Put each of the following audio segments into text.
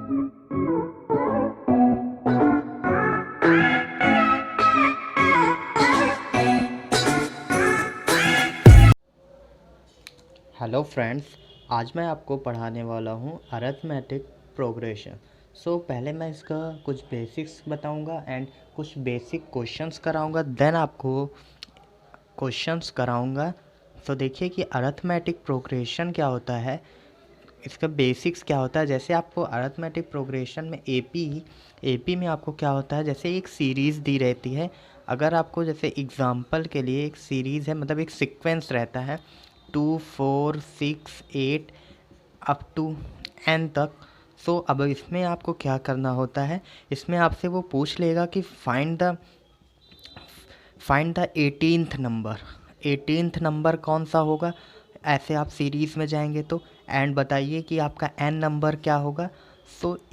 Hello friends, आज मैं आपको पढ़ाने वाला हूँ अरिथमेटिक प्रोग्रेशन। पहले मैं इसका कुछ बेसिक्स बताऊँगा एंड कुछ बेसिक क्वेश्चंस कराऊँगा, देन आपको क्वेश्चंस कराऊँगा। देखिए कि अरिथमेटिक प्रोग्रेशन क्या होता है, इसका बेसिक्स क्या होता है। जैसे आपको अरिथमेटिक प्रोग्रेशन में एपी में आपको क्या होता है, जैसे एक सीरीज़ दी रहती है। अगर आपको जैसे एग्ज़ाम्पल के लिए एक सीरीज़ है, मतलब एक सीक्वेंस रहता है 2 4 6 8 अप टू एन तक। अब इसमें आपको क्या करना होता है, इसमें आपसे वो पूछ लेगा कि फाइंड द 18th नंबर कौन सा होगा। ऐसे आप सीरीज़ में जाएंगे तो एंड बताइए कि आपका एन नंबर क्या होगा।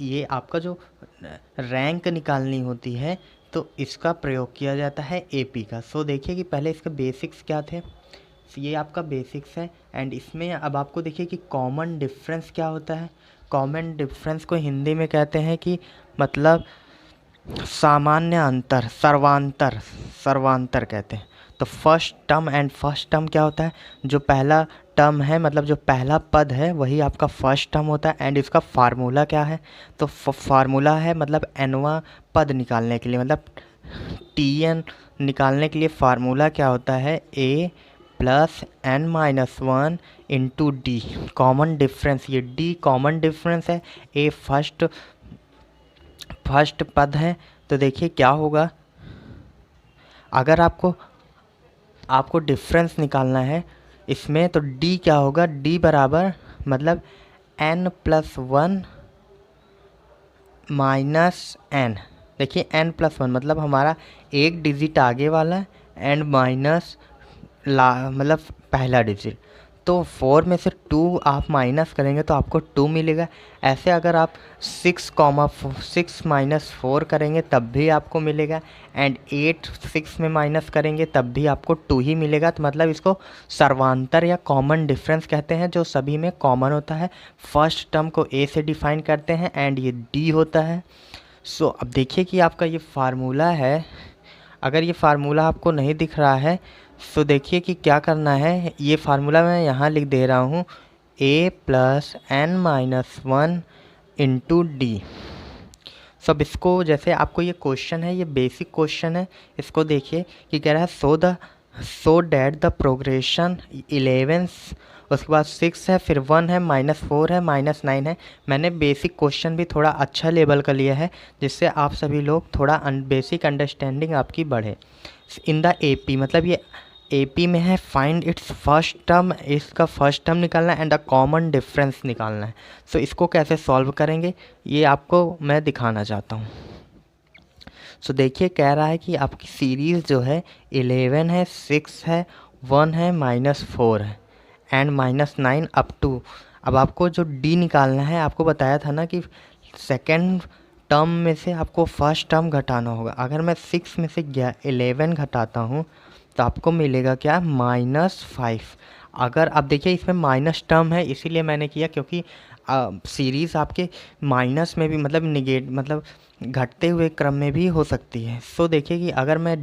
ये आपका जो रैंक निकालनी होती है, तो इसका प्रयोग किया जाता है एपी का। देखिए कि पहले इसके बेसिक्स क्या थे। ये आपका बेसिक्स है एंड इसमें अब आपको देखिए कि कॉमन डिफरेंस क्या होता है। कॉमन डिफरेंस को हिंदी में कहते हैं कि मतलब सामान्य अंतर, सर्वांतर कहते हैं। तो फर्स्ट टर्म क्या होता है, जो पहला टर्म है, मतलब जो पहला पद है वही आपका फर्स्ट टर्म होता है। एंड इसका फार्मूला क्या है, तो फार्मूला है मतलब एनवा पद निकालने के लिए, मतलब टी एन निकालने के लिए फार्मूला क्या होता है, A plus N minus one into D common difference. ये डी कॉमन डिफरेंस है, ए फर्स्ट पद है। तो देखिए क्या होगा, अगर आपको डिफरेंस निकालना है इसमें, तो डी क्या होगा, डी बराबर मतलब N plus one minus N. देखिए एन प्लस वन मतलब हमारा एक डिजिट आगे वाला एंड माइनस मतलब पहला डिजिट। तो 4 में से 2 आप माइनस करेंगे तो आपको 2 मिलेगा। ऐसे अगर आप 6 माइनस 4 करेंगे तब भी आपको मिलेगा एंड 8 6 में माइनस करेंगे तब भी आपको 2 ही मिलेगा। तो मतलब इसको सर्वांतर या कॉमन डिफरेंस कहते हैं, जो सभी में कॉमन होता है। फर्स्ट टर्म को ए से डिफाइन करते हैं एंड ये डी होता है। अब देखिए कि आपका ये फार्मूला है। अगर ये फार्मूला आपको नहीं दिख रहा है देखिए कि क्या करना है। ये फार्मूला मैं यहाँ लिख दे रहा हूँ, a plus N minus one into D. अब इसको जैसे आपको ये क्वेश्चन है, ये बेसिक क्वेश्चन है। इसको देखिए कि कह रहा है सो डैट द प्रोग्रेशन 11, उसके बाद 6 है, फिर 1 है, माइनस 4 है, माइनस 9 है। मैंने बेसिक क्वेश्चन भी थोड़ा अच्छा लेवल का लिया है, जिससे आप सभी लोग थोड़ा बेसिक अंडरस्टैंडिंग आपकी बढ़े। इन द एपी मतलब ये एपी में है, फाइंड इट्स फर्स्ट टर्म, इसका फर्स्ट टर्म निकालना है एंड द कॉमन डिफरेंस निकालना है। इसको कैसे सॉल्व करेंगे ये आपको मैं दिखाना चाहता हूँ। देखिए कह रहा है कि आपकी सीरीज़ जो है 11 है, 6 है, 1 है, माइनस 4 है एंड माइनस 9 अप टू। अब आपको जो डी निकालना है, आपको बताया था ना कि सेकेंड टर्म में से आपको फर्स्ट टर्म घटाना होगा। अगर मैं 6 में से 11 घटाता हूँ तो आपको मिलेगा क्या, -5। अगर आप देखिए इसमें माइनस टर्म है, इसीलिए मैंने किया, क्योंकि सीरीज़ आपके माइनस में भी मतलब निगेट मतलब घटते हुए क्रम में भी हो सकती है। देखिए कि अगर मैं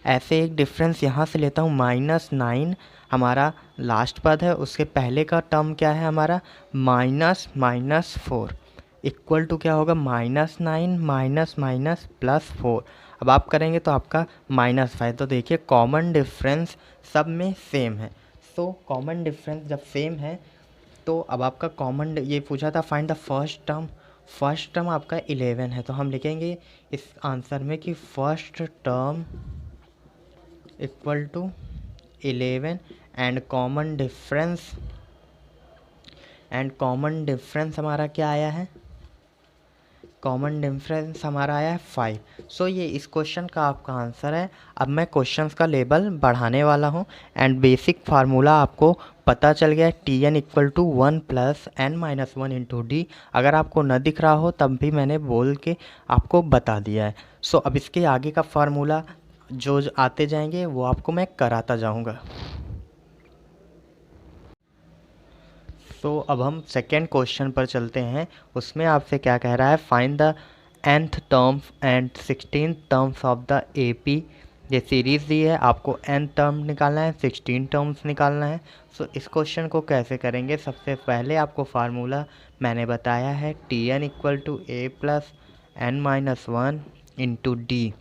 ऐसे एक डिफरेंस यहाँ से लेता हूँ, -9 हमारा लास्ट पद है, उसके पहले का टर्म क्या है हमारा, -4 इक्वल टू क्या होगा, -9 माइनस माइनस +4। अब आप करेंगे तो आपका -5। तो देखिए कॉमन डिफरेंस सब में सेम है। कॉमन डिफरेंस जब सेम है तो अब आपका कॉमन, ये पूछा था फाइंड द फर्स्ट टर्म आपका 11 है, तो हम लिखेंगे इस आंसर में कि first term equal to 11 and common difference हमारा क्या आया है, कॉमन डिफरेंस हमारा आया है 5। ये इस क्वेश्चन का आपका आंसर है। अब मैं क्वेश्चंस का लेवल बढ़ाने वाला हूँ एंड बेसिक फार्मूला आपको पता चल गया है, T N equal to 1 plus N minus one into D. अगर आपको न दिख रहा हो तब भी मैंने बोल के आपको बता दिया है। अब इसके आगे का फार्मूला जो आते जाएंगे वो आपको मैं कराता जाऊँगा। सो अब हम सेकेंड क्वेश्चन पर चलते हैं। उसमें आपसे क्या कह रहा है, find the nth terms and 16 terms of the AP। ये सीरीज़ दी है, आपको n टर्म निकालना है, 16 टर्म्स निकालना है। सो इस क्वेश्चन को कैसे करेंगे, सबसे पहले आपको फार्मूला मैंने बताया है Tn equal to A plus n-1 into D.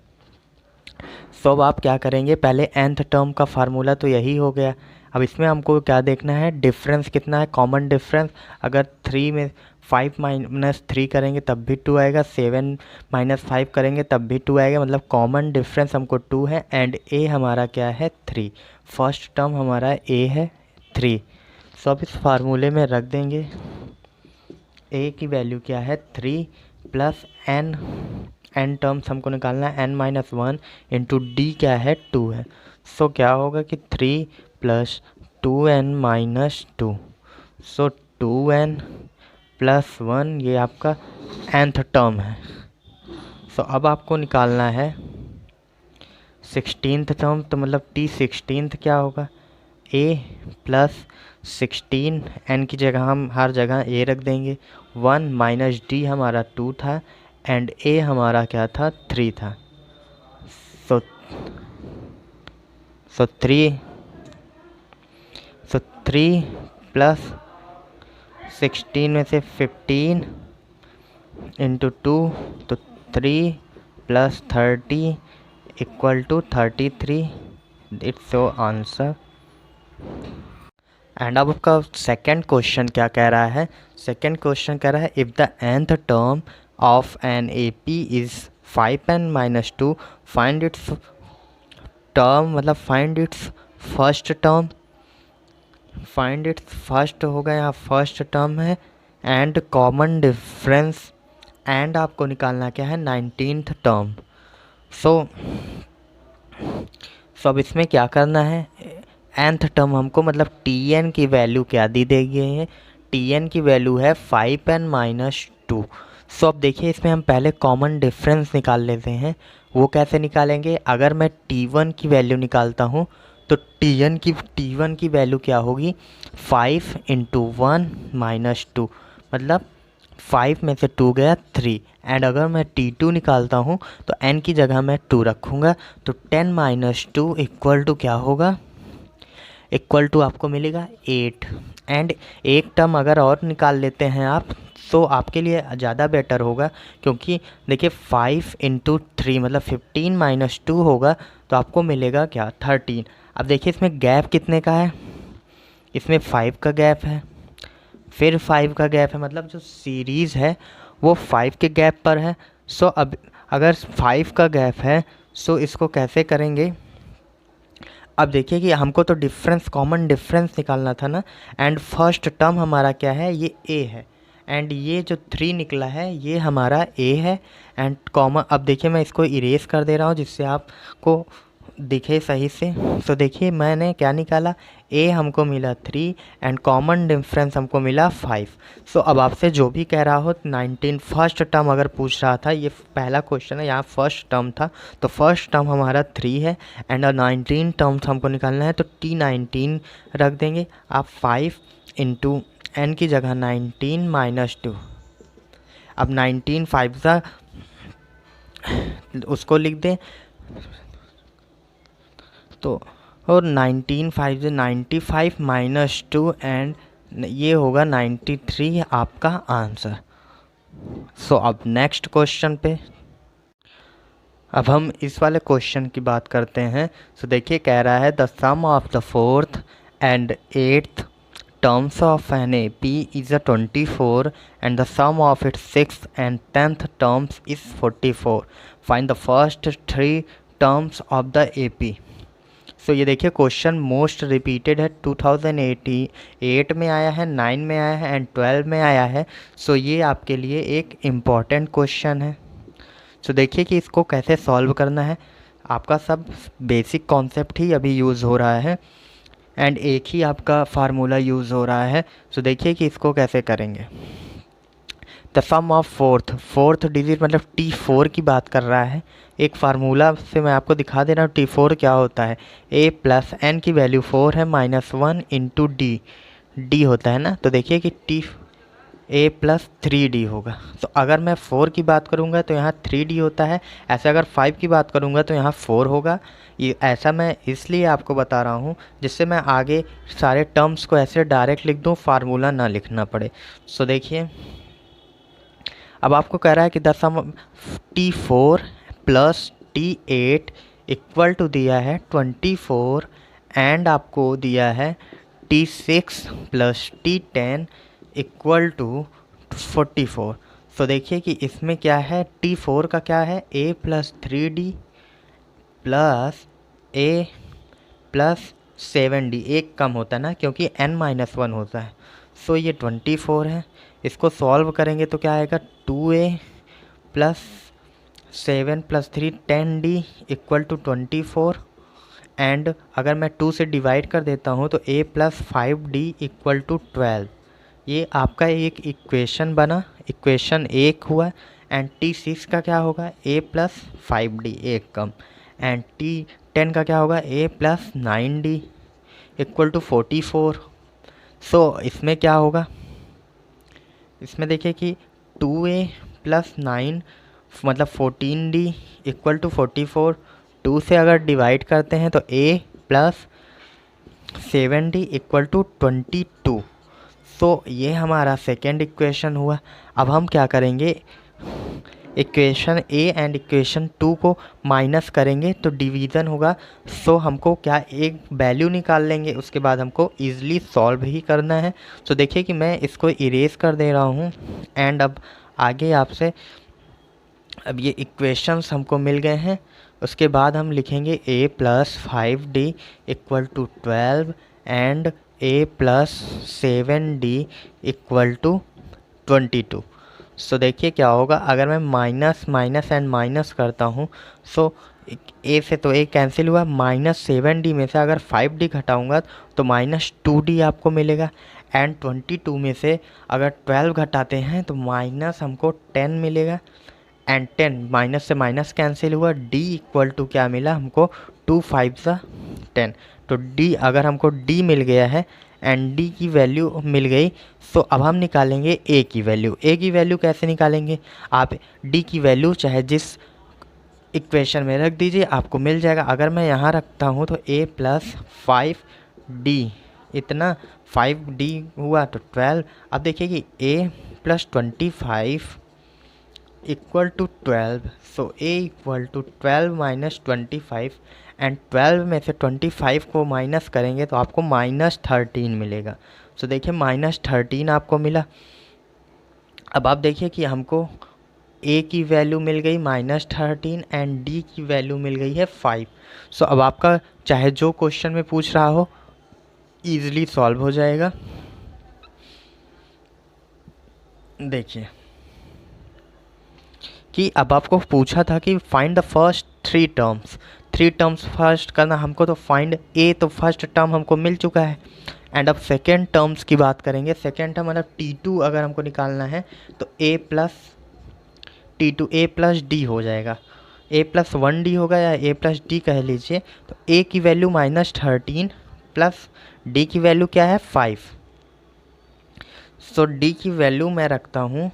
So अब आप क्या करेंगे, पहले nth टर्म का फार्मूला तो यही हो गया। अब इसमें हमको क्या देखना है, डिफरेंस कितना है, कॉमन डिफरेंस। अगर 3 में 5 माइनस 3 करेंगे तब भी 2 आएगा, 7 माइनस 5 करेंगे तब भी 2 आएगा, मतलब कॉमन डिफरेंस हमको 2 है। एंड a हमारा क्या है, 3। फर्स्ट टर्म हमारा a है 3। सो अब इस फार्मूले में रख देंगे, a की वैल्यू क्या है 3 प्लस n टर्म्स हमको निकालना है n-1 इंटू डी क्या है 2 है। सो क्या होगा कि 3 प्लस 2n-2। सो 2n प्लस 1 ये आपका nth टर्म है। सो अब आपको निकालना है 16th टर्म, तो मतलब t16th क्या होगा, a प्लस 16, n की जगह हम हर जगह a रख देंगे। 1 माइनस डी हमारा 2 था एंड a हमारा क्या था, 3 था। सो 3 प्लस 16 में से 15 इंटू 2, तो 3 plus 30 equal to 33। It's your answer. And अब आपका सेकेंड क्वेश्चन क्या कह रहा है, सेकेंड क्वेश्चन कह रहा है if the nth term of an AP is 5n-2 find its term, मतलब find its first term. Find its first होगा, यहाँ फर्स्ट टर्म है एंड कॉमन डिफरेंस, एंड आपको निकालना क्या है 19th टर्म। सो अब इसमें क्या करना है, nth टर्म हमको मतलब Tn की वैल्यू क्या दी दी गई है, Tn की वैल्यू है 5n-2। सो अब देखिए इसमें हम पहले कॉमन डिफरेंस निकाल लेते हैं। वो कैसे निकालेंगे, अगर मैं T1 की वैल्यू निकालता हूँ तो T1 की वैल्यू क्या होगी, 5 इंटू 1 माइनस 2, मतलब 5 में से 2 गया 3। एंड अगर मैं T2 निकालता हूँ तो n की जगह मैं 2 रखूँगा, तो 10 माइनस 2 इक्वल टू क्या होगा, इक्वल टू आपको मिलेगा 8। एंड एक टर्म अगर और निकाल लेते हैं आप, तो आपके लिए ज़्यादा बेटर होगा, क्योंकि देखिए 5 इंटू 3 मतलब 15 माइनस 2 होगा, तो आपको मिलेगा क्या 13। अब देखिए इसमें गैप कितने का है, इसमें 5 का गैप है, फिर 5 का गैप है, मतलब जो सीरीज़ है वो 5 के गैप पर है। सो अब अगर 5 का गैप है, सो इसको कैसे करेंगे, अब देखिए कि हमको तो डिफरेंस, कॉमन डिफरेंस निकालना था ना। एंड फर्स्ट टर्म हमारा क्या है, ये a है, एंड ये जो 3 निकला है ये हमारा a है एंड कॉमन। अब देखिए मैं इसको इरेज कर दे रहा हूँ जिससे आपको दिखे सही से। तो देखिए मैंने क्या निकाला, a हमको मिला 3 एंड कॉमन डिफरेंस हमको मिला 5। सो अब आपसे जो भी कह रहा हो 19 फर्स्ट टर्म अगर पूछ रहा था, ये पहला क्वेश्चन है, यहाँ फर्स्ट टर्म था, तो फर्स्ट टर्म हमारा 3 है एंड 19 टर्म्स हमको निकालना है, तो T19 रख देंगे आप। 5 इंटू n की जगह 19 माइनस 2। अब 19 5 सा उसको लिख दें, तो और 19 5 से 95 माइनस 2 एंड ये होगा 93 आपका आंसर। सो अब नेक्स्ट क्वेश्चन पे, अब हम इस वाले क्वेश्चन की बात करते हैं। सो देखिए कह रहा है the sum of the 4th and 8th terms of an AP is 24 and the sum of its 6th and 10th terms is 44। Find the first 3 terms of the AP। So ये देखिए क्वेश्चन मोस्ट रिपीटेड है, 2088 में आया है, 9 में आया है and 12 में आया है। सो ये आपके लिए एक इम्पॉर्टेंट क्वेश्चन है। सो देखिए कि इसको कैसे सॉल्व करना है, आपका सब बेसिक कॉन्सेप्ट ही अभी यूज़ हो रहा है एंड एक ही आपका फार्मूला यूज़ हो रहा है। सो देखिए कि इसको कैसे करेंगे। The sum of fourth digit मतलब T4 की बात कर रहा है। एक फार्मूला से मैं आपको दिखा दे रहा हूँ T4 क्या होता है। a प्लस n की वैल्यू 4 है, -1 इंटू डी। डी होता है ना, तो देखिए कि टी ए प्लस 3D होगा। तो अगर मैं 4 की बात करूँगा तो यहाँ 3D होता है, ऐसे अगर 5 की बात करूँगा तो यहाँ 4 होगा। ये ऐसा मैं इसलिए आपको बता रहा हूँ जिससे मैं आगे सारे टर्म्स को ऐसे डायरेक्ट लिख दूँ, फार्मूला ना लिखना पड़े। सो देखिए, अब आपको कह रहा है कि T4 plus T8 equal to दिया है 24 एंड आपको दिया है T6 plus T10 equal to 44। सो देखिए कि इसमें क्या है, T4 का क्या है, a plus 3D plus a plus 7D, एक कम होता है ना क्योंकि n-1 होता है। सो ये 24 है, इसको सॉल्व करेंगे तो क्या आएगा, 2a plus 7 plus 3 10D equal to 24 and अगर मैं 2 से डिवाइड कर देता हूँ तो a plus 5D equal to 12। ये आपका एक इक्वेशन बना, इक्वेशन 1 हुआ। एंड T6 का क्या होगा, a प्लस 5D, एक कम। एंड T10 का क्या होगा, a plus 9D equal to 44। So इसमें क्या होगा, इसमें देखिए कि 2a प्लस 9 मतलब 14D इक्वल टू 44। 2 से अगर डिवाइड करते हैं तो a plus 7D equal to 22। So ये हमारा सेकेंड इक्वेशन हुआ। अब हम क्या करेंगे, इक्वेशन ए एंड इक्वेशन 2 को माइनस करेंगे तो डिवीज़न होगा। सो हमको क्या, एक वैल्यू निकाल लेंगे, उसके बाद हमको ईज़िली सॉल्व ही करना है। सो देखिए कि मैं इसको इरेज कर दे रहा हूँ एंड अब आगे आपसे, अब ये इक्वेशंस हमको मिल गए हैं। उसके बाद हम लिखेंगे a plus 5D equal to 12 and a plus 7D equal to 22। So देखिए क्या होगा, अगर मैं माइनस माइनस एंड माइनस करता हूँ, सो ए से तो ए कैंसिल हुआ, -7D में से अगर 5D घटाऊँगा तो -2D आपको मिलेगा। एंड 22 में से अगर 12 घटाते हैं तो माइनस हमको 10 मिलेगा। एंड 10 माइनस से माइनस कैंसिल हुआ, d इक्वल टू क्या मिला हमको, 2 5 10। तो d, अगर हमको d मिल गया है एंड d की वैल्यू मिल गई, तो अब हम निकालेंगे a की वैल्यू। a की वैल्यू कैसे निकालेंगे, आप d की वैल्यू चाहे जिस इक्वेशन में रख दीजिए, आपको मिल जाएगा। अगर मैं यहाँ रखता हूँ तो a प्लस 5D, इतना 5D हुआ तो 12। अब देखिए कि a plus 25 equal to 12। So a equal to 12 minus 25 and 12 में से 25 को माइनस करेंगे तो आपको -13 मिलेगा। सो देखिए -13 आपको मिला। अब आप देखिए कि हमको a की वैल्यू मिल गई -13 एंड d की वैल्यू मिल गई है 5। सो अब आपका चाहे जो क्वेश्चन में पूछ रहा हो ईजिली सॉल्व हो जाएगा। देखिए कि अब आपको पूछा था कि find the first 3 terms first करना हमको, तो फाइंड ए, तो फर्स्ट टर्म हमको मिल चुका है। एंड अब सेकेंड टर्म्स की बात करेंगे। सेकेंड टर्म मतलब T2 अगर हमको निकालना है तो a plus T2 a plus D हो जाएगा, a प्लस 1D होगा या a प्लस डी कह लीजिए। तो a की वैल्यू -13 प्लस d की वैल्यू क्या है 5। सो d की वैल्यू मैं रखता हूँ,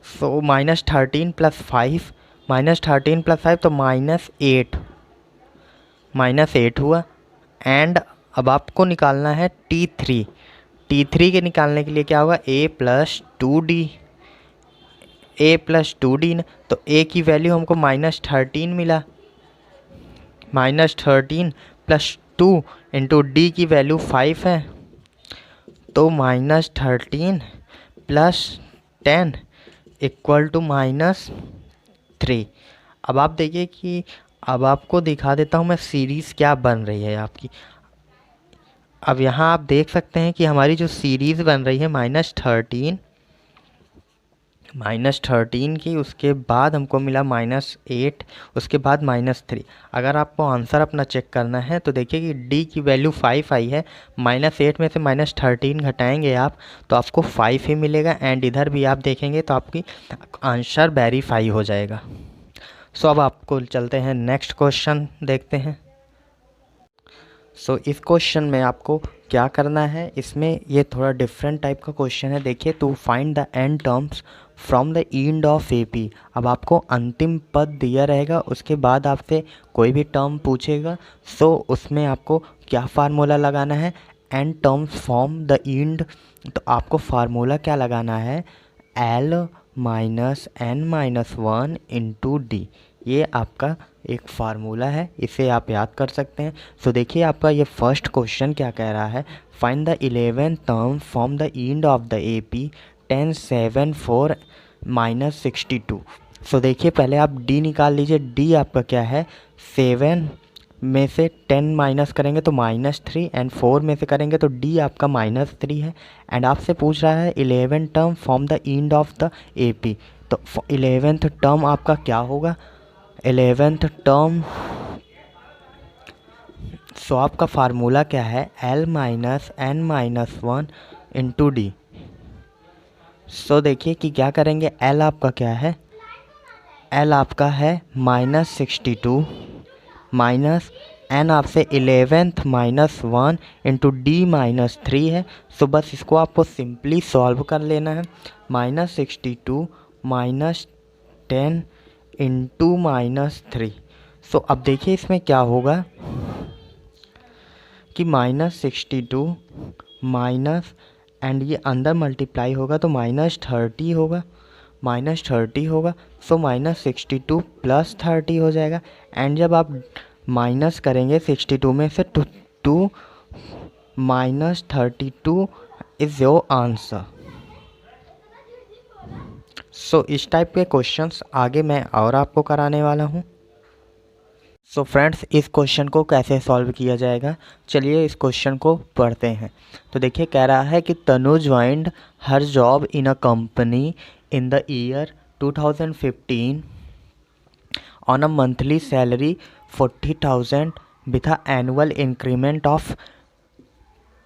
सो -13 प्लस 5, -13 प्लस 5 तो -8 हुआ। एंड अब आपको निकालना है T3। T3 के निकालने के लिए क्या होगा, a प्लस 2D, न, तो a की वैल्यू हमको -13 मिला, -13 प्लस 2 इंटू डी की वैल्यू 5 है, तो -13 प्लस 10 इक्वल टू -3। अब आप देखिए कि अब आपको दिखा देता हूँ मैं सीरीज़ क्या बन रही है आपकी। अब यहाँ आप देख सकते हैं कि हमारी जो सीरीज़ बन रही है -13 की, उसके बाद हमको मिला -8, उसके बाद -3। अगर आपको आंसर अपना चेक करना है तो देखिए कि d की वैल्यू 5 आई है, -8 में से -13 घटाएंगे आप तो आपको 5 ही मिलेगा। एंड इधर भी आप देखेंगे तो आपकी आंसर वेरीफाई हो जाएगा। सो अब आपको चलते हैं नेक्स्ट क्वेश्चन देखते हैं। सो इस क्वेश्चन में आपको क्या करना है, इसमें ये थोड़ा डिफरेंट टाइप का क्वेश्चन है। देखिए, to find the end terms from the end of AP. अब आपको अंतिम पद दिया रहेगा, उसके बाद आपसे कोई भी टर्म पूछेगा, सो उसमें आपको क्या फार्मूला लगाना है, end terms from the end. तो आपको फार्मूला क्या लगाना है, L minus N minus one into D. ये आपका एक फार्मूला है, इसे आप याद कर सकते हैं। सो देखिए, आपका ये फर्स्ट क्वेश्चन क्या कह रहा है, find the 11th term from the end of the AP 10 7 4 minus 62। सो देखिए, पहले आप डी निकाल लीजिए। डी आपका क्या है, 7 में से 10 माइनस करेंगे तो -3, एंड 4 में से करेंगे तो डी आपका -3 है। एंड आपसे पूछ रहा है 11 term from the end of the AP. तो 11th टर्म आपका क्या होगा, 11th टर्म, सो आपका फार्मूला क्या है, L minus N minus one into D. So देखिए कि क्या करेंगे, एल आपका क्या है, एल आपका है -62 माइनस एन आपसे 11th minus one into D -3 है। सो बस इसको आपको सिंपली सॉल्व कर लेना है। -62 माइनस 10 इंटू -3। सो अब देखिए इसमें क्या होगा कि -62 माइनस एंड ये अंदर मल्टीप्लाई होगा तो -30 होगा, -30 होगा। सो -62 प्लस 30 हो जाएगा। एंड जब आप माइनस करेंगे 62 में से तो 2 -32 इज़ योर आंसर। सो इस टाइप के क्वेश्चंस आगे मैं और आपको कराने वाला हूँ। सो फ्रेंड्स, इस क्वेश्चन को कैसे सॉल्व किया जाएगा, चलिए इस क्वेश्चन को पढ़ते हैं। तो देखिए, कह रहा है कि Tanu joined her job in a company in the year 2015 on a monthly salary 40,000 with a annual increment of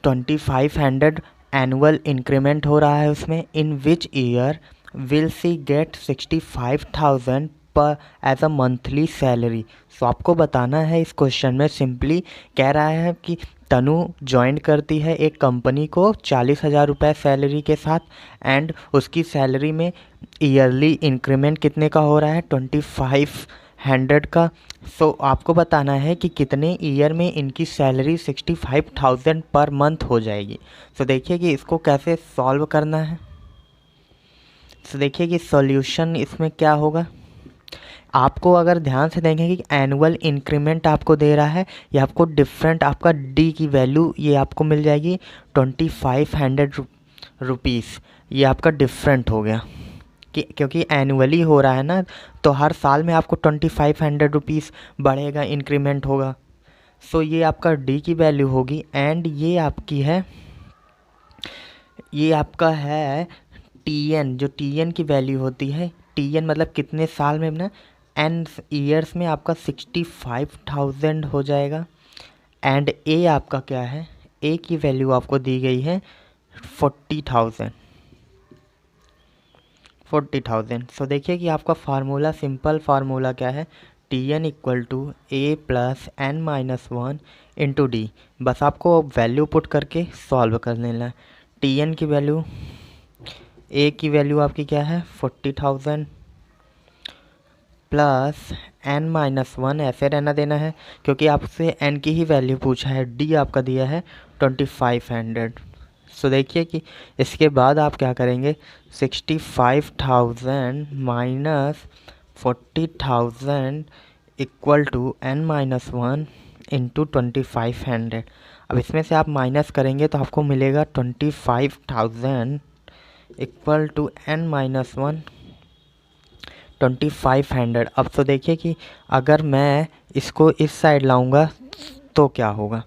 2500। Annual increment हो रहा है उसमें। In which year will she get 65,000 पर as a monthly salary. So आपको बताना है इस question में, सिंपली कह रहा है कि तनु ज्वाइन करती है एक कंपनी को 40,000 रुपये सैलरी के साथ, एंड उसकी सैलरी में ईयरली इंक्रीमेंट कितने का हो रहा है, 2500 का। सो आपको बताना है कि कितने ईयर में इनकी सैलरी 65,000 पर मंथ हो जाएगी। सो देखिए कि इसको कैसे सॉल्व करना है। सो देखिए कि सॉल्यूशन इसमें क्या होगा। आपको अगर ध्यान से देखेंगे कि एनुअल इंक्रीमेंट आपको दे रहा है, ये आपको डिफरेंट, आपका डी की वैल्यू ये आपको मिल जाएगी 2500 रुपीज़। ये आपका डिफरेंट हो गया कि क्योंकि एनुअली हो रहा है ना, तो हर साल में आपको 2500 रुपीज़ बढ़ेगा, इंक्रीमेंट होगा। सो ये आपका डी की वैल्यू होगी। एंड ये आपकी है, ये आपका है टीएन, जो टीएन की वैल्यू होती है, टीएन मतलब कितने साल में ना, एन ईयर्स में आपका 65,000 हो जाएगा। एंड ए आपका क्या है, ए की वैल्यू आपको दी गई है 40,000। सो देखिए कि आपका फार्मूला, सिंपल फार्मूला क्या है, T N equal to A plus N minus one into D. बस आपको वैल्यू पुट करके सॉल्व कर लेना है। टी एन की वैल्यू, ए की वैल्यू आपकी क्या है 40,000 प्लस एन माइनस वन, ऐसे रहना देना है क्योंकि आपसे एन की ही वैल्यू पूछा है। डी आपका दिया है 2500। सो देखिए कि इसके बाद आप क्या करेंगे, 65,000 minus 40,000 equal to N minus one into 2500। अब इसमें से आप माइनस करेंगे तो आपको मिलेगा 25,000 equal to N minus one 2500। अब तो देखिए कि अगर मैं इसको इस साइड लाऊंगा तो क्या होगा।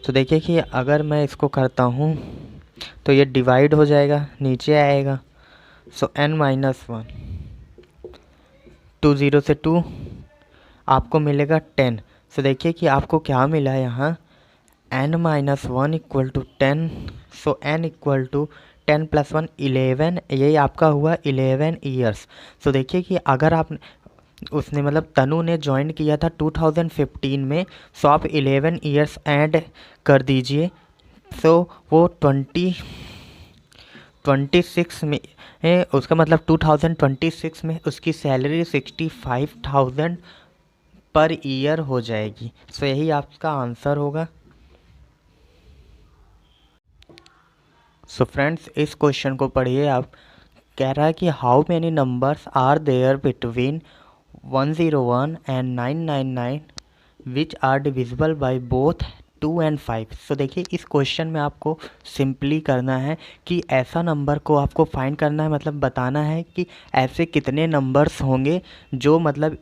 तो देखिए कि अगर मैं इसको करता हूँ तो ये डिवाइड हो जाएगा, नीचे आएगा। सो एन माइनस वन, 2 0 से 2 आपको मिलेगा 10। सो देखिए कि आपको क्या मिला यहाँ, N minus one equal to 10। So N equal to 10 plus 1 11, यही आपका हुआ 11 ईयर्स। सो देखिए कि अगर आप उसने मतलब तनु ने ज्वाइन किया था 2015 में, सो आप 11 ईयर्स ऐड कर दीजिए। सो वो 26 में उसका मतलब 2026 में उसकी सैलरी 65,000 पर ईयर हो जाएगी। सो यही आपका आंसर होगा। सो फ्रेंड्स, इस क्वेश्चन को पढ़िए आप। कह रहा है कि how many numbers are there between 101 and 999 which are divisible by both 2 and 5। So देखिए, इस क्वेश्चन में आपको सिंपली करना है कि ऐसा नंबर को आपको फाइंड करना है, मतलब बताना है कि ऐसे कितने नंबर्स होंगे जो मतलब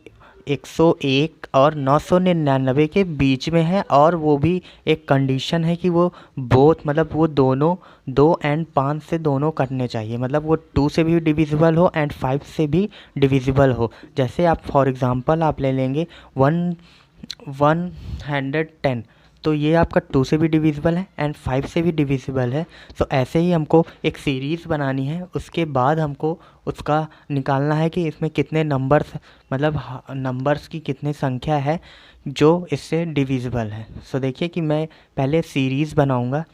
101 और 999 के बीच में है, और वो भी एक कंडीशन है कि वो बोथ मतलब वो दोनों 2 एंड 5 से दोनों कटने चाहिए, मतलब वो 2 से भी डिविजिबल हो एंड 5 से भी डिविजिबल हो। जैसे आप फॉर एग्ज़ाम्पल आप ले लेंगे 110, तो ये आपका 2 से भी डिविजिबल है एंड 5 से भी डिविजिबल है। तो ऐसे ही हमको एक सीरीज़ बनानी है, उसके बाद हमको उसका निकालना है कि इसमें कितने नंबर्स मतलब नंबर्स की कितनी संख्या है जो इससे डिविजिबल है। सो देखिए कि मैं पहले सीरीज़ बनाऊंगा।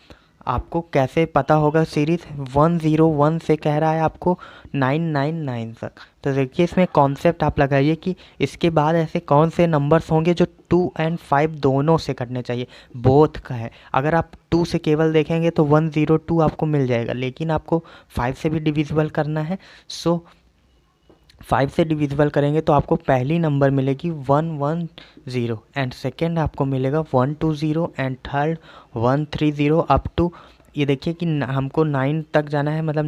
आपको कैसे पता होगा सीरीज़? 101 से कह रहा है आपको 999 तक। तो देखिए इसमें कॉन्सेप्ट आप लगाइए कि इसके बाद ऐसे कौन से नंबर्स होंगे जो 2 एंड 5 दोनों से कटने चाहिए, बोथ का है। अगर आप 2 से केवल देखेंगे तो 102 आपको मिल जाएगा, लेकिन आपको 5 से भी डिविजिबल करना है। सो 5 से डिविजिबल करेंगे तो आपको पहली नंबर मिलेगी 110 एंड सेकेंड आपको मिलेगा 120 एंड थर्ड 130 अप टू, ये देखिए कि हमको 9 तक जाना है, मतलब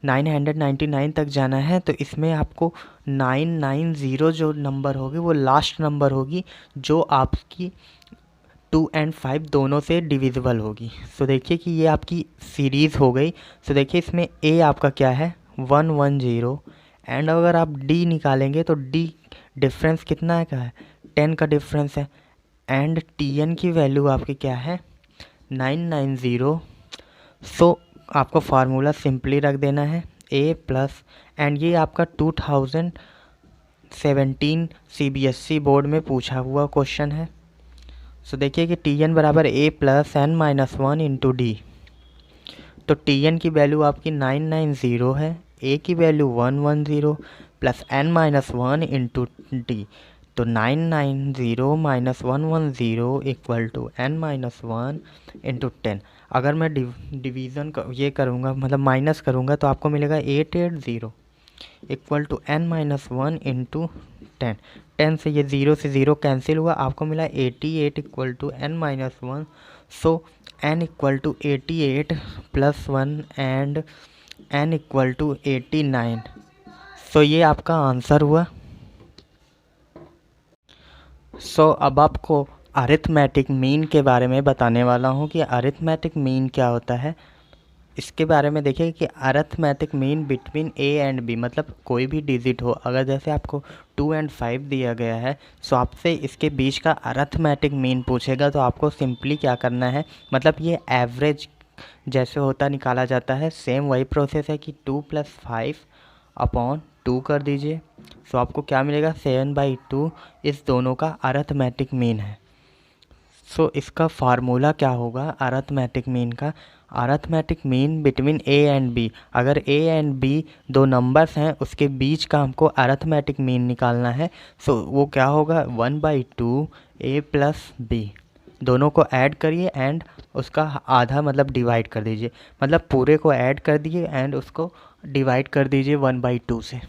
999 तक जाना है। तो इसमें आपको 990 जो नंबर होगी वो लास्ट नंबर होगी जो आपकी 2 एंड 5 दोनों से डिविजिबल होगी। सो देखिए कि ये आपकी सीरीज़ हो गई। सो देखिए इसमें ए आपका क्या है 110, एंड अगर आप डी निकालेंगे तो डी डिफरेंस कितना है, क्या है 10 का डिफरेंस है, एंड टी एन की वैल्यू आपकी क्या है 990। सो आपको फार्मूला सिंपली रख देना है ए प्लस, एंड ये आपका 2017 CBSE बोर्ड में पूछा हुआ क्वेश्चन है। सो देखिए कि टी एन बराबर a plus N minus 1 into d. तो टी एन की वैल्यू आपकी 990 है, ए की value 110 plus N minus 1 into d. तो 990 minus 110 equal to N minus 1 into 10। अगर मैं डिवीज़न ये करूँगा मतलब माइनस करूँगा तो आपको मिलेगा 880 equal to N minus 1 into 10। 10 से ये 0 से 0 कैंसिल हुआ, आपको मिला 88 equal to N minus 1। So n equal to 88 plus 1 and n equal to 89। So ये आपका आंसर हुआ। सो अब आपको अरिथमेटिक मीन के बारे में बताने वाला हूँ कि अरिथमेटिक मीन क्या होता है। इसके बारे में देखिए कि arithmetic mean between A and B, मतलब कोई भी डिजिट हो, अगर जैसे आपको 2 एंड 5 दिया गया है सो आपसे इसके बीच का अरिथमेटिक मीन पूछेगा। तो आपको सिंपली क्या करना है, मतलब ये एवरेज जैसे होता निकाला जाता है, सेम वही प्रोसेस है कि 2 + 5 अपॉन 2 कर दीजिए। सो आपको क्या मिलेगा 7/2, इस दोनों का अरिथमेटिक मीन है। सो इसका फार्मूला क्या होगा अरिथमेटिक मीन का? Arithmetic mean between A and B, अगर ए एंड बी दो नंबर्स हैं उसके बीच का हमको अरिथमेटिक मीन निकालना है। सो वो क्या होगा 1/2 ए प्लस बी, दोनों को ऐड करिए एंड उसका आधा मतलब डिवाइड कर दीजिए, मतलब पूरे को ऐड कर दिए एंड उसको डिवाइड कर दीजिए 1/2 से।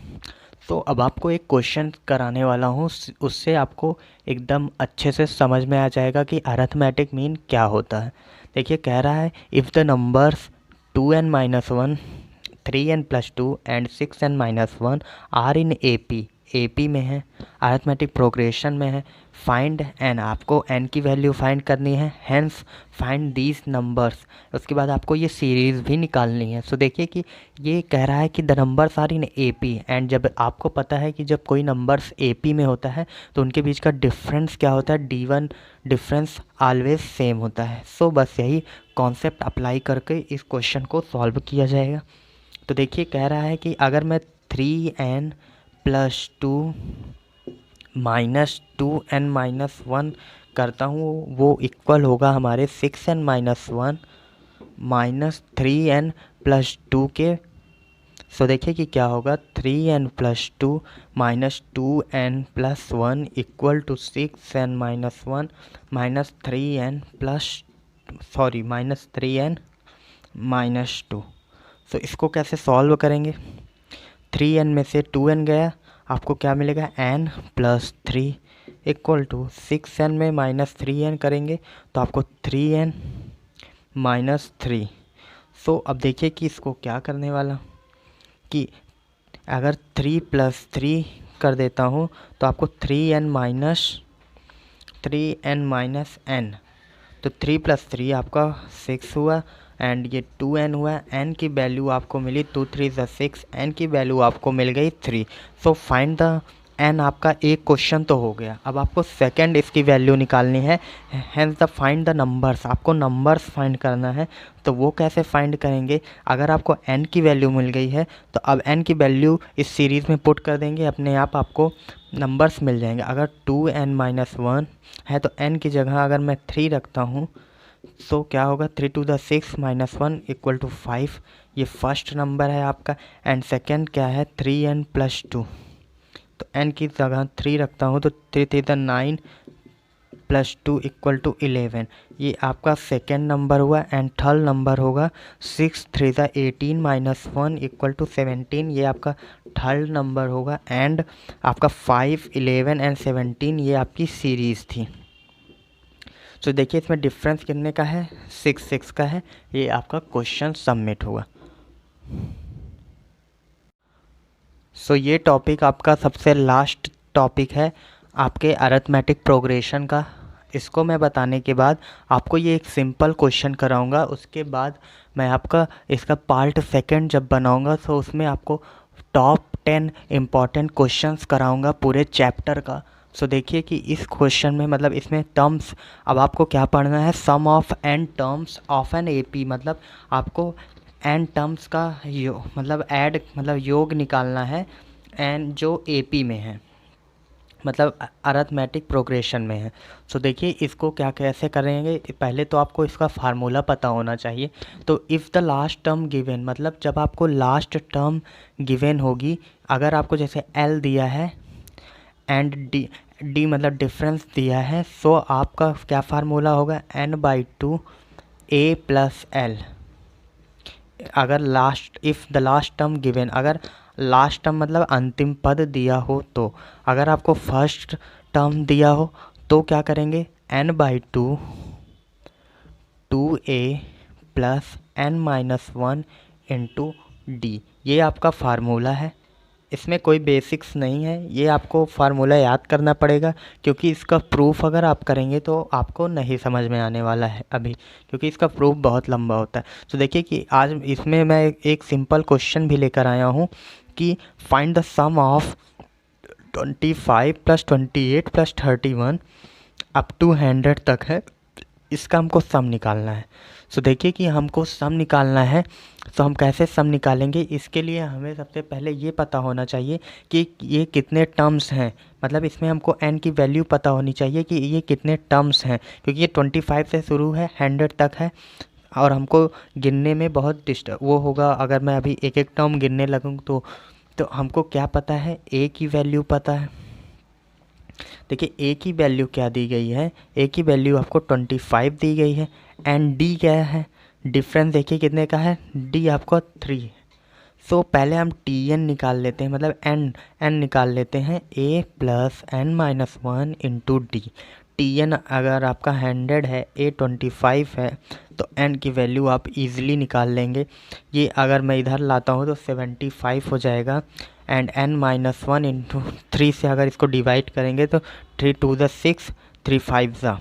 तो अब आपको एक क्वेश्चन कराने वाला हूँ, उससे आपको एकदम अच्छे से समझ में आ जाएगा कि अरिथमेटिक मीन क्या होता है। देखिए कह रहा है if the numbers 2n - 1, 3n + 2 and 6n - 1 are in AP में है, अरिथमेटिक प्रोग्रेशन में है, फाइंड एन, आपको n की वैल्यू फाइंड करनी है, हैंस फाइंड दीज नंबर्स। उसके बाद आपको ये सीरीज़ भी निकालनी है। सो देखिए कि ये कह रहा है कि the numbers are in AP, and जब आपको पता है कि जब कोई नंबर्स AP में होता है तो उनके बीच का डिफरेंस क्या होता है, D1 डिफरेंस ऑलवेज सेम होता है। सो बस यही कॉन्सेप्ट अप्लाई करके इस क्वेश्चन को सॉल्व किया जाएगा। तो देखिए कह रहा है कि अगर मैं 3n प्लस 2 माइनस 2n-1 करता हूँ, वो इक्वल होगा हमारे 6n-1 माइनस 3n प्लस 2 के। सो देखिए कि क्या होगा, 3n plus 2 minus 2n plus 1 equal to 6n-1 minus 3n minus 2। So इसको कैसे सॉल्व करेंगे, 3n में से 2n गया, आपको क्या मिलेगा n plus 3 equal to 6n में माइनस 3n करेंगे तो आपको 3n माइनस 3। सो अब देखिए कि इसको क्या करने वाला कि अगर 3 प्लस 3 कर देता हूँ तो आपको 3n माइनस n, तो 3 प्लस 3 आपका 6 हुआ एंड ये 2n हुआ। n की वैल्यू आपको मिली 2 3 6, n की वैल्यू आपको मिल गई 3। सो फाइंड द n, आपका एक क्वेश्चन तो हो गया। अब आपको सेकंड इसकी वैल्यू निकालनी है, hence the find the numbers, आपको नंबर्स फाइंड करना है। तो वो कैसे फाइंड करेंगे, अगर आपको n की वैल्यू मिल गई है तो अब n की वैल्यू इस सीरीज़ में पुट कर देंगे, अपने आप आपको नंबर्स मिल जाएंगे। अगर 2n-1 है तो n की जगह अगर मैं 3 रखता हूँ तो क्या होगा, 3 to the 6 minus 1 equal to 5, ये फर्स्ट नंबर है आपका। एंड सेकेंड क्या है, 3n प्लस 2, तो n की जगह 3 रखता हूँ तो 3 3 the 9 प्लस 2 इक्वल टू 11, ये आपका सेकेंड नंबर हुआ। एंड थर्ड नंबर होगा 6 3 the 18 माइनस 1 इक्वल टू 17, ये आपका थर्ड नंबर होगा। एंड आपका 5 11 एंड 17 ये आपकी सीरीज़ थी। तो देखिए इसमें डिफरेंस कितने का है, 6 6 का है। ये आपका क्वेश्चन सबमिट हुआ। सो ये टॉपिक आपका सबसे लास्ट टॉपिक है आपके अरिथमेटिक प्रोग्रेशन का। इसको मैं बताने के बाद आपको ये एक सिंपल क्वेश्चन कराऊंगा, उसके बाद मैं आपका इसका पार्ट सेकंड जब बनाऊंगा तो उसमें आपको टॉप 10 इम्पॉर्टेंट क्वेश्चंस कराऊंगा पूरे चैप्टर का। सो देखिए कि इस क्वेश्चन में मतलब इसमें टर्म्स, अब आपको क्या पढ़ना है, sum of n terms of n AP, मतलब आपको एन टर्म्स का योग निकालना है एन जो एपी में है, मतलब अरिथमेटिक प्रोग्रेशन में है। सो देखिए इसको क्या कैसे करेंगे, पहले तो आपको इसका फार्मूला पता होना चाहिए। तो if the last term given, मतलब जब आपको लास्ट टर्म गिवन होगी, अगर आपको जैसे एल दिया है एंड डी मतलब डिफरेंस दिया है, सो आपका क्या फार्मूला होगा, n/2 a प्लस एल। अगर if the last term given, अगर लास्ट टर्म मतलब अंतिम पद दिया हो, तो अगर आपको फर्स्ट टर्म दिया हो तो क्या करेंगे, n/2 2a plus n-1 into D, ये आपका फार्मूला है। इसमें कोई बेसिक्स नहीं है, ये आपको फार्मूला याद करना पड़ेगा, क्योंकि इसका प्रूफ अगर आप करेंगे तो आपको नहीं समझ में आने वाला है अभी, क्योंकि इसका प्रूफ बहुत लंबा होता है। तो देखिए कि आज इसमें मैं एक सिंपल क्वेश्चन भी लेकर आया हूँ कि find the sum of 25 plus 28 plus 31 up to 100 तक है, इसका हमको सम निकालना है। सो देखिए कि हमको सम निकालना है, तो हम कैसे सम निकालेंगे, इसके लिए हमें सबसे पहले ये पता होना चाहिए कि ये कितने टर्म्स हैं, मतलब इसमें हमको n की वैल्यू पता होनी चाहिए कि ये कितने टर्म्स हैं, क्योंकि ये 25 से शुरू है 100 तक है और हमको गिनने में बहुत वो होगा। अगर मैं अभी एक एक टर्म गिनने लगूँ तो हमको क्या पता है, a की वैल्यू पता है। देखिए a की वैल्यू क्या दी गई है, a की वैल्यू आपको 25 दी गई है। एंड d क्या है, डिफरेंस देखिए कितने का है, d आपको 3 है। सो पहले हम tn निकाल लेते हैं, मतलब n निकाल लेते हैं, a plus n-1 into D. tn अगर आपका 100 है, a 25 है, तो n की वैल्यू आप इजीली निकाल लेंगे। ये अगर मैं इधर लाता हूँ तो 75 हो जाएगा। एंड n-1 इंटू 3 से अगर इसको डिवाइड करेंगे तो 3 2 the 6 3 5 the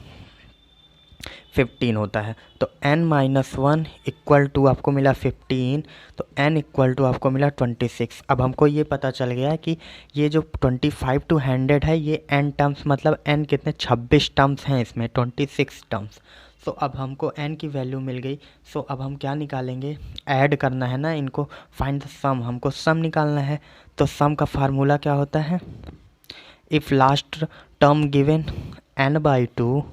15 होता है। तो n-1 इक्वल टू आपको मिला 15, तो n इक्वल टू आपको मिला 26। अब हमको ये पता चल गया कि ये जो 25 to 100 है, ये n टर्म्स मतलब n कितने 26 टर्म्स हैं इसमें, 26 टर्म्स। सो अब हमको n की वैल्यू मिल गई। सो अब हम क्या निकालेंगे, ऐड करना है ना इनको, फाइंड द सम, हमको सम निकालना है। तो सम का फार्मूला क्या होता है, if last term given n/2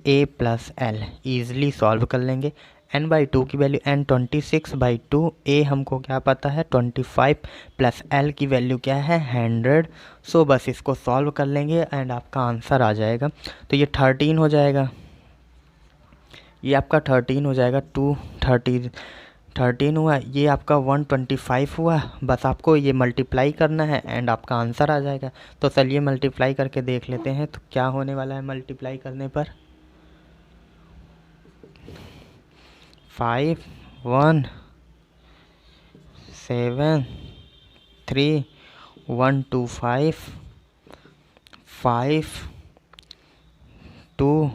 a plus L, easily solve कर लेंगे। n/2 की वैल्यू n 26/2, a हमको क्या पता है 25, प्लस l की वैल्यू क्या है 100। सो बस इसको सॉल्व कर लेंगे एंड आपका आंसर आ जाएगा। तो ये 13 हो जाएगा, ये आपका 13 हो जाएगा, 13 हुआ, ये आपका 125 हुआ। बस आपको ये मल्टीप्लाई करना है एंड आपका आंसर आ जाएगा। तो चलिए मल्टीप्लाई करके देख लेते हैं तो क्या होने वाला है मल्टीप्लाई करने पर। 5 1 7 3 1 2 5 5 2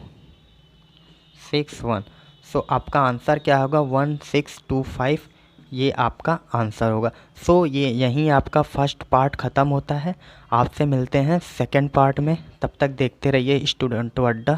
6 1। सो आपका आंसर क्या होगा 1625, ये आपका आंसर होगा। सो ये यहीं आपका फर्स्ट पार्ट ख़त्म होता है। आपसे मिलते हैं सेकंड पार्ट में, तब तक देखते रहिए स्टूडेंट अड्डा।